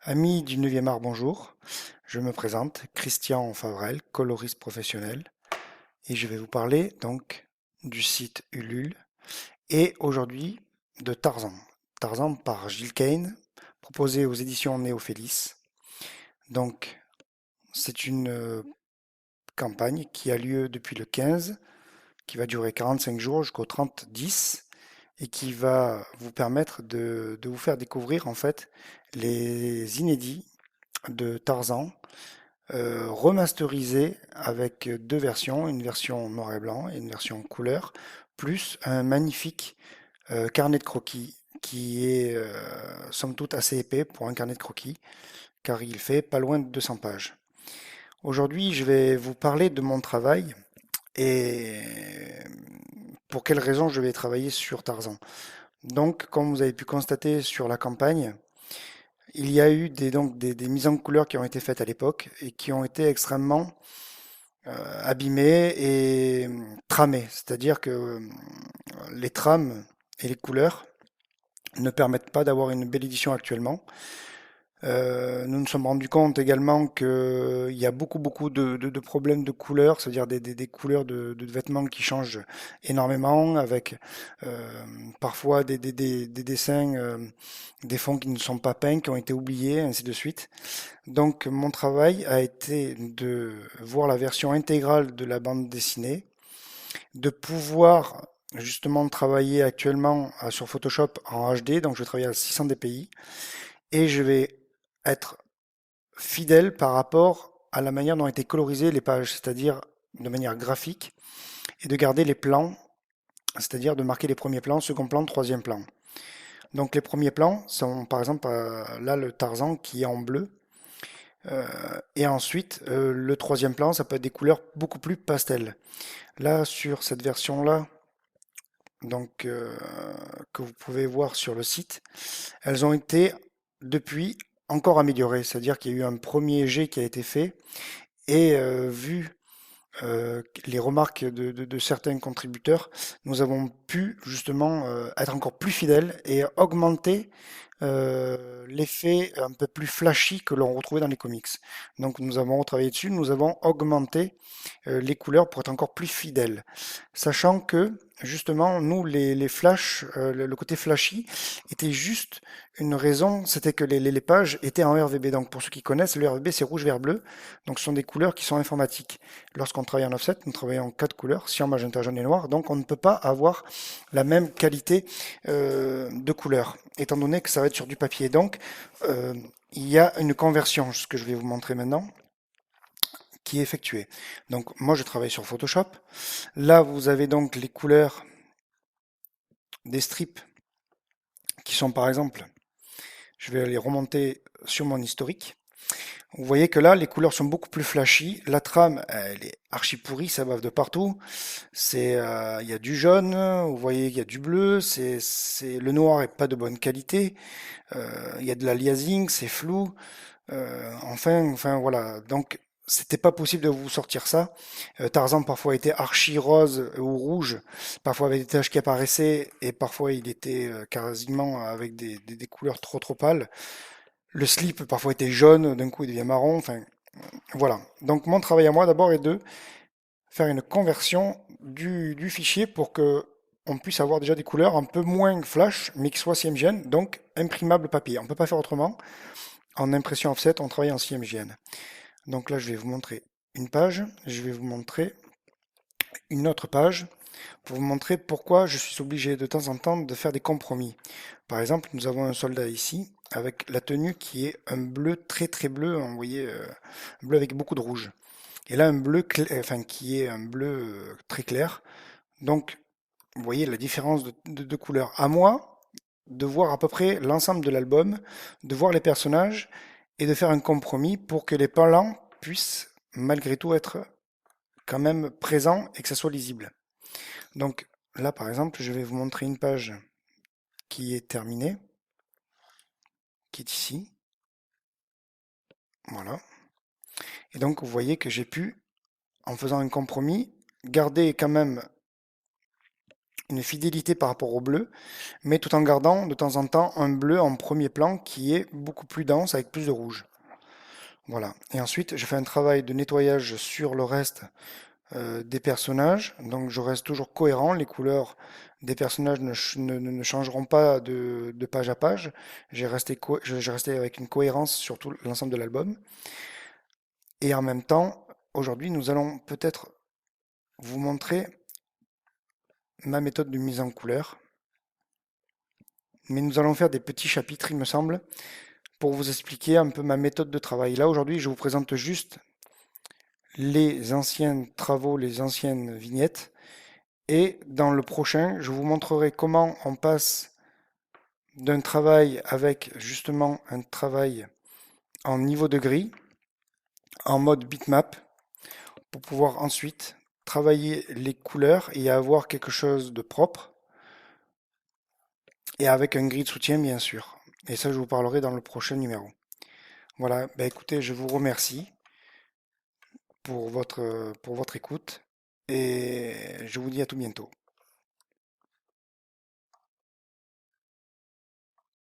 Amis du 9e art, bonjour. Je me présente, Christian Favrel, coloriste professionnel, et je vais vous parler donc du site Ulule et aujourd'hui de Tarzan. Tarzan par Gilles Kane, proposé aux éditions Néophélis. Donc, c'est une campagne qui a lieu depuis le 15, qui va durer 45 jours jusqu'au 30-10 et qui va vous permettre de vous faire découvrir en fait les inédits de Tarzan remasterisé avec deux versions, une version noir et blanc et une version couleur, plus un magnifique carnet de croquis qui est somme toute assez épais pour un carnet de croquis, car il fait pas loin de 200 pages. Aujourd'hui, je vais vous parler de mon travail et pour quelles raisons je vais travailler sur Tarzan. Donc, comme vous avez pu constater sur la campagne, il y a eu des mises en couleur qui ont été faites à l'époque et qui ont été extrêmement abîmé et tramé. C'est-à-dire que les trames et les couleurs ne permettent pas d'avoir une belle édition actuellement. Nous nous sommes rendus compte également qu'il y a beaucoup de problèmes de couleurs, c'est-à-dire des couleurs de vêtements qui changent énormément, avec parfois des dessins, des fonds qui ne sont pas peints, qui ont été oubliés, ainsi de suite. Donc mon travail a été de voir la version intégrale de la bande dessinée, de pouvoir justement travailler actuellement sur Photoshop en HD, donc je travaille à 600 dpi, et je vais être fidèle par rapport à la manière dont ont été colorisées les pages, c'est-à-dire de manière graphique, et de garder les plans, c'est-à-dire de marquer les premiers plans, second plan, troisième plan. Donc les premiers plans sont par exemple là le Tarzan qui est en bleu, et ensuite le troisième plan ça peut être des couleurs beaucoup plus pastel. Là sur cette version-là, donc que vous pouvez voir sur le site, elles ont été depuis encore améliorées, c'est-à-dire qu'il y a eu un premier jet qui a été fait et vu les remarques de certains contributeurs, nous avons pu justement être encore plus fidèles et augmenter l'effet un peu plus flashy que l'on retrouvait dans les comics. Donc nous avons retravaillé dessus, nous avons augmenté les couleurs pour être encore plus fidèles. Sachant que justement, nous, les flashs, le côté flashy était juste une raison, c'était que les pages étaient en RVB. Donc pour ceux qui connaissent, le RVB c'est rouge, vert, bleu. Donc ce sont des couleurs qui sont informatiques. Lorsqu'on travaille en offset, nous travaillons en quatre couleurs, cyan, magenta, jaune et noir. Donc on ne peut pas avoir la même qualité de couleur, étant donné que ça va être sur du papier. Donc il y a une conversion, ce que je vais vous montrer maintenant, qui est effectuée. Donc moi je travaille sur Photoshop. Là vous avez donc les couleurs des strips qui sont par exemple, je vais les remonter sur mon historique. Vous voyez que là, les couleurs sont beaucoup plus flashy. La trame, elle est archi pourrie, ça bave de partout. Il y a du jaune, vous voyez, il y a du bleu. Le noir est pas de bonne qualité. Il y a de l'aliasing, c'est flou. Enfin, voilà. Donc, c'était pas possible de vous sortir ça. Tarzan parfois était archi rose ou rouge, parfois avec des taches qui apparaissaient et parfois il était quasiment avec des couleurs trop pâles. Le slip parfois était jaune, d'un coup il devient marron. Enfin, voilà. Donc mon travail à moi d'abord est de faire une conversion du fichier pour que on puisse avoir déjà des couleurs un peu moins flash, mais qui soient CMJN, donc imprimable papier. On ne peut pas faire autrement. En impression offset, on travaille en CMJN. Donc là, je vais vous montrer une page, je vais vous montrer une autre page pour vous montrer pourquoi je suis obligé de temps en temps de faire des compromis. Par exemple, nous avons un soldat ici avec la tenue qui est un bleu très bleu, vous voyez, un bleu avec beaucoup de rouge. Et là, un bleu enfin, qui est un bleu très clair. Donc, vous voyez la différence de couleur. À moi de voir à peu près l'ensemble de l'album, de voir les personnages et de faire un compromis pour que les plans puissent malgré tout être quand même présents et que ça soit lisible. Donc là, par exemple, je vais vous montrer une page qui est terminée, qui est ici. Voilà. Et donc, vous voyez que j'ai pu, en faisant un compromis, garder quand même une fidélité par rapport au bleu, mais tout en gardant de temps en temps un bleu en premier plan qui est beaucoup plus dense avec plus de rouge. Voilà. Et ensuite, je fais un travail de nettoyage sur le reste des personnages, donc je reste toujours cohérent. Les couleurs des personnages ne changeront pas de page à page. J'ai resté avec une cohérence sur tout l'ensemble de l'album. Et en même temps, aujourd'hui, nous allons peut-être vous montrer ma méthode de mise en couleur. Mais nous allons faire des petits chapitres, il me semble, pour vous expliquer un peu ma méthode de travail. Là, aujourd'hui, je vous présente juste les anciens travaux, les anciennes vignettes. Et dans le prochain, je vous montrerai comment on passe d'un travail avec justement un travail en niveau de gris, en mode bitmap, pour pouvoir ensuite travailler les couleurs et avoir quelque chose de propre, et avec un gris de soutien bien sûr. Et ça, je vous parlerai dans le prochain numéro. Voilà, bah écoutez, je vous remercie pour votre écoute et je vous dis à tout bientôt.